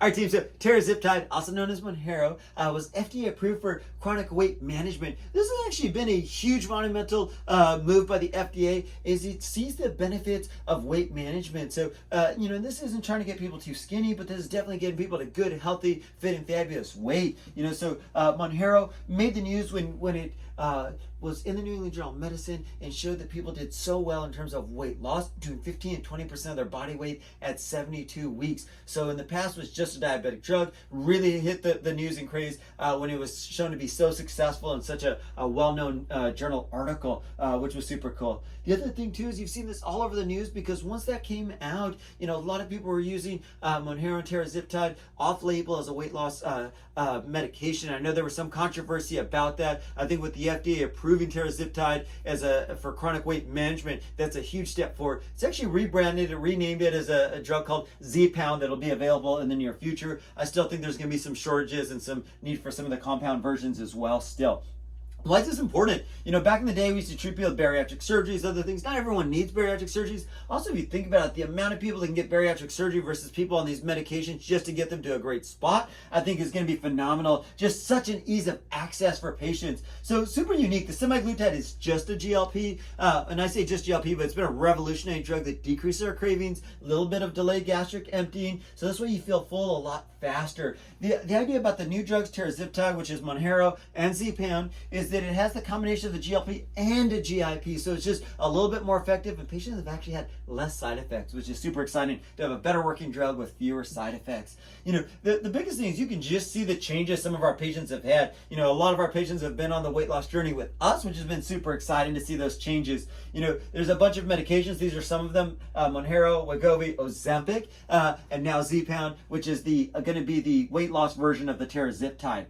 All right, team, so Tirzepatide, also known as Monjaro, was FDA approved for chronic weight management. This has actually been a huge monumental move by the FDA, as it sees the benefits of weight management. So, this isn't trying to get people too skinny, but this is definitely getting people to good, healthy, fit, and fabulous weight. Monjaro made the news when it was in the New England Journal of Medicine and showed that people did so well in terms of weight loss, between 15 and 20% of their body weight at 72 weeks. So in the past was just a diabetic drug, really hit the news and craze when it was shown to be so successful in such a well-known journal article, which was super cool. The other thing too is you've seen this all over the news, because once that came out, a lot of people were using Monjaro and Tirzepatide off-label as a weight loss medication. I know there was some controversy about that. I think with the FDA approving Tirzepatide for chronic weight management, that's a huge step forward. It's actually rebranded and renamed it as a drug called Zepbound that'll be available in the near future. I still think there's going to be some shortages and some need for some of the compound versions as well still. Why is this important? Back in the day, we used to treat people with bariatric surgeries, other things. Not everyone needs bariatric surgeries. Also, if you think about it, the amount of people that can get bariatric surgery versus people on these medications just to get them to a great spot, I think is going to be phenomenal. Just such an ease of access for patients. So super unique. The semaglutide is just a GLP, and I say just GLP, but it's been a revolutionary drug that decreases our cravings, a little bit of delayed gastric emptying. So this way you feel full a lot faster. The idea about the new drugs, Tirzepatide, which is Monjaro, and Zepbound, is that it has the combination of the GLP and a GIP, so it's just a little bit more effective, and patients have actually had less side effects, which is super exciting to have a better working drug with fewer side effects. The biggest thing is you can just see the changes some of our patients have had. A lot of our patients have been on the weight loss journey with us, which has been super exciting to see those changes. There's a bunch of medications. These are some of them: Monjaro, Wegovy, Ozempic, and now Zepbound, which is going to be the weight loss version of the Tirzepatide.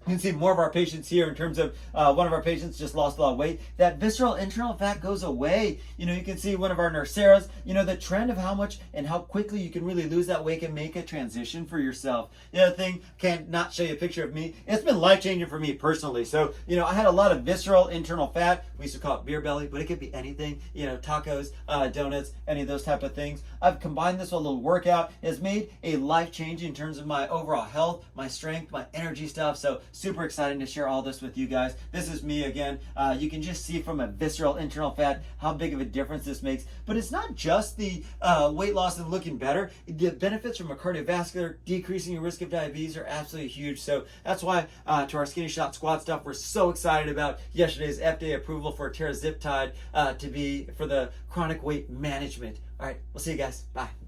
You can see more of our patients here in terms of one of our patients just lost a lot of weight. That visceral internal fat goes away. You can see one of our nurseras, the trend of how much and how quickly you can really lose that weight and make a transition for yourself. The other thing, can't not show you a picture of me. It's been life-changing for me personally. So, I had a lot of visceral internal fat. We used to call it beer belly, but it could be anything, tacos, donuts, any of those type of things. I've combined this with a little workout. It has made a life change in terms of my overall health, my strength, my energy stuff. So super exciting to share all this with you guys. This is me again. You can just see from a visceral internal fat how big of a difference this makes. But it's not just the weight loss and looking better. The benefits from a cardiovascular, decreasing your risk of diabetes are absolutely huge. So that's why to our Skinny Shot Squad stuff, we're so excited about yesterday's FDA approval for Tirzepatide to be for the chronic weight management. All right, we'll see you guys. Bye.